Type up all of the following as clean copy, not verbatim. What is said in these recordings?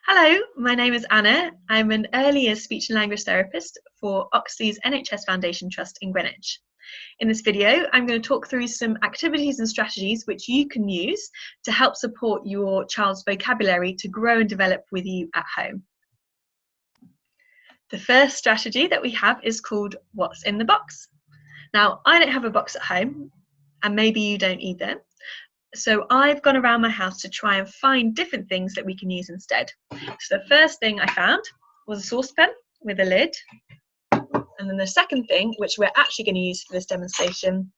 Hello, my name is Anna. I'm an early years speech and language therapist for Oxley's NHS Foundation Trust in Greenwich. In this video, I'm going to talk through some activities and strategies which you can use to help support your child's vocabulary to grow and develop with you at home. The first strategy that we have is called What's in the Box. Now, I don't have a box at home, and maybe you don't either. So I've gone around my house to try and find different things that we can use instead. So the first thing I found was a saucepan with a lid. And then the second thing, which we're actually going to use for this demonstration,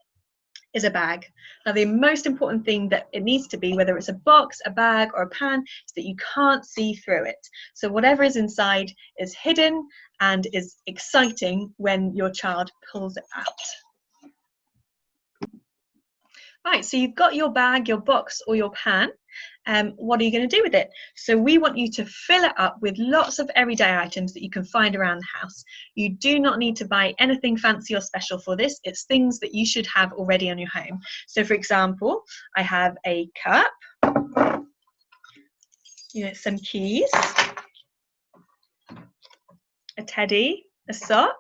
is a bag. Now the most important thing that it needs to be, whether it's a box, a bag or a pan, is that you can't see through it. So whatever is inside is hidden and is exciting when your child pulls it out. Right, so you've got your bag, your box or your pan. What are you going to do with it? So we want you to fill it up with lots of everyday items that you can find around the house. You do not need to buy anything fancy or special for this. It's things that you should have already on your home. So for example, I have a cup, some keys, a teddy, a sock,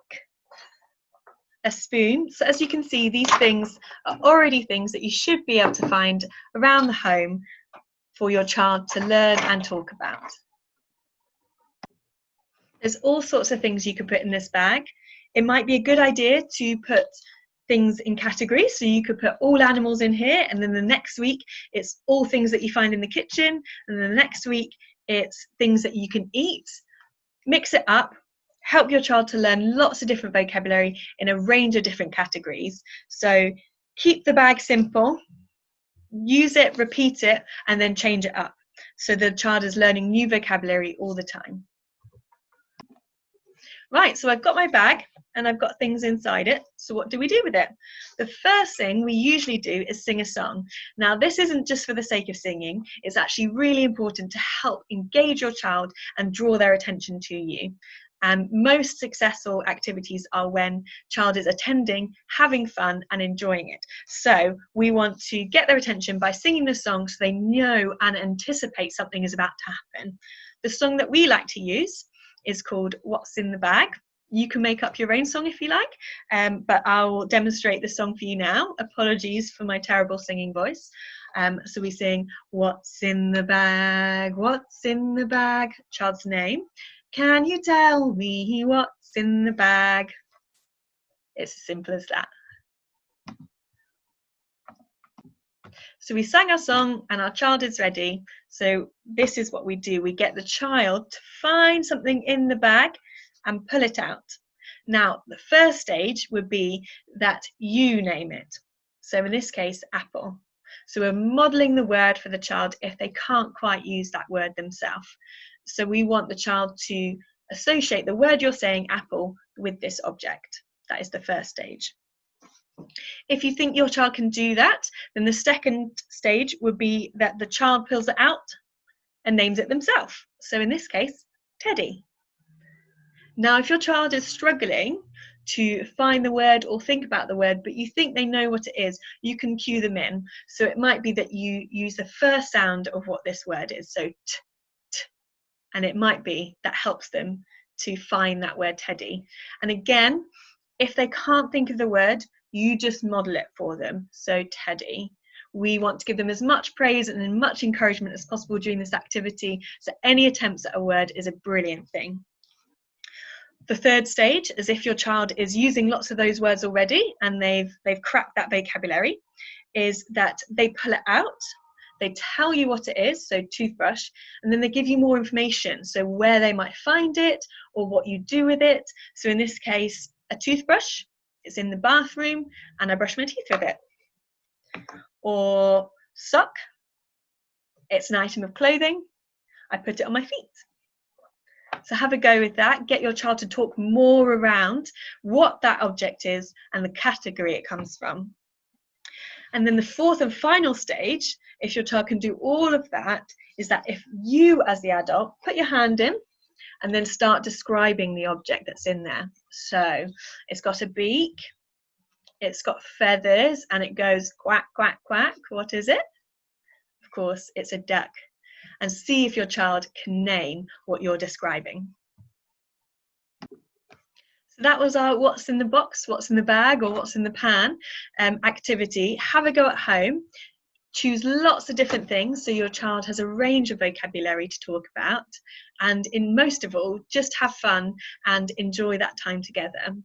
a spoon. So as you can see, these things are already things that you should be able to find around the home for your child to learn and talk about. There's all sorts of things you could put in this bag. It might be a good idea to put things in categories, so you could put all animals in here, and then the next week it's all things that you find in the kitchen, and then the next week it's things that you can eat. Mix it up. Help your child to learn lots of different vocabulary in a range of different categories. So keep the bag simple, use it, repeat it, and then change it up. So the child is learning new vocabulary all the time. Right, so I've got my bag and I've got things inside it. So what do we do with it? The first thing we usually do is sing a song. Now this isn't just for the sake of singing, it's actually really important to help engage your child and draw their attention to you. And most successful activities are when child is attending, having fun and enjoying it. So we want to get their attention by singing the song so they know and anticipate something is about to happen. The song that we like to use is called What's in the Bag. You can make up your own song if you like, but I'll demonstrate the song for you now. Apologies for my terrible singing voice. So we sing, what's in the bag, what's in the bag, child's name. Can you tell me what's in the bag? It's as simple as that. So we sang our song and our child is ready. So this is what we do. We get the child to find something in the bag and pull it out. Now, the first stage would be that you name it. So in this case, apple. So we're modeling the word for the child if they can't quite use that word themselves. So we want the child to associate the word you're saying, apple, with this object. That is the first stage. If you think your child can do that, then the second stage would be that the child pulls it out and names it themselves. So in this case, Teddy. Now, if your child is struggling to find the word or think about the word, but you think they know what it is, you can cue them in. So it might be that you use the first sound of what this word is, so t, t, and it might be that helps them to find that word Teddy. And again, if they can't think of the word, you just model it for them. So Teddy. We want to give them as much praise and as much encouragement as possible during this activity. So any attempts at a word is a brilliant thing. The third stage is if your child is using lots of those words already and they've cracked that vocabulary, is that they pull it out, they tell you what it is, so toothbrush, and then they give you more information, so where they might find it or what you do with it. So in this case, a toothbrush is in the bathroom and I brush my teeth with it. Or sock, it's an item of clothing, I put it on my feet. So have a go with that. Get your child to talk more around what that object is and the category it comes from. And then the fourth and final stage, if your child can do all of that, is that if you as the adult put your hand in and then start describing the object that's in there. So it's got a beak, it's got feathers, and it goes quack, quack, quack. What is it? Of course, it's a duck. and see if your child can name what you're describing. So that was our what's in the box, what's in the bag, or what's in the pan activity. Have a go at home. Choose lots of different things so your child has a range of vocabulary to talk about, and in most of all, just have fun and enjoy that time together.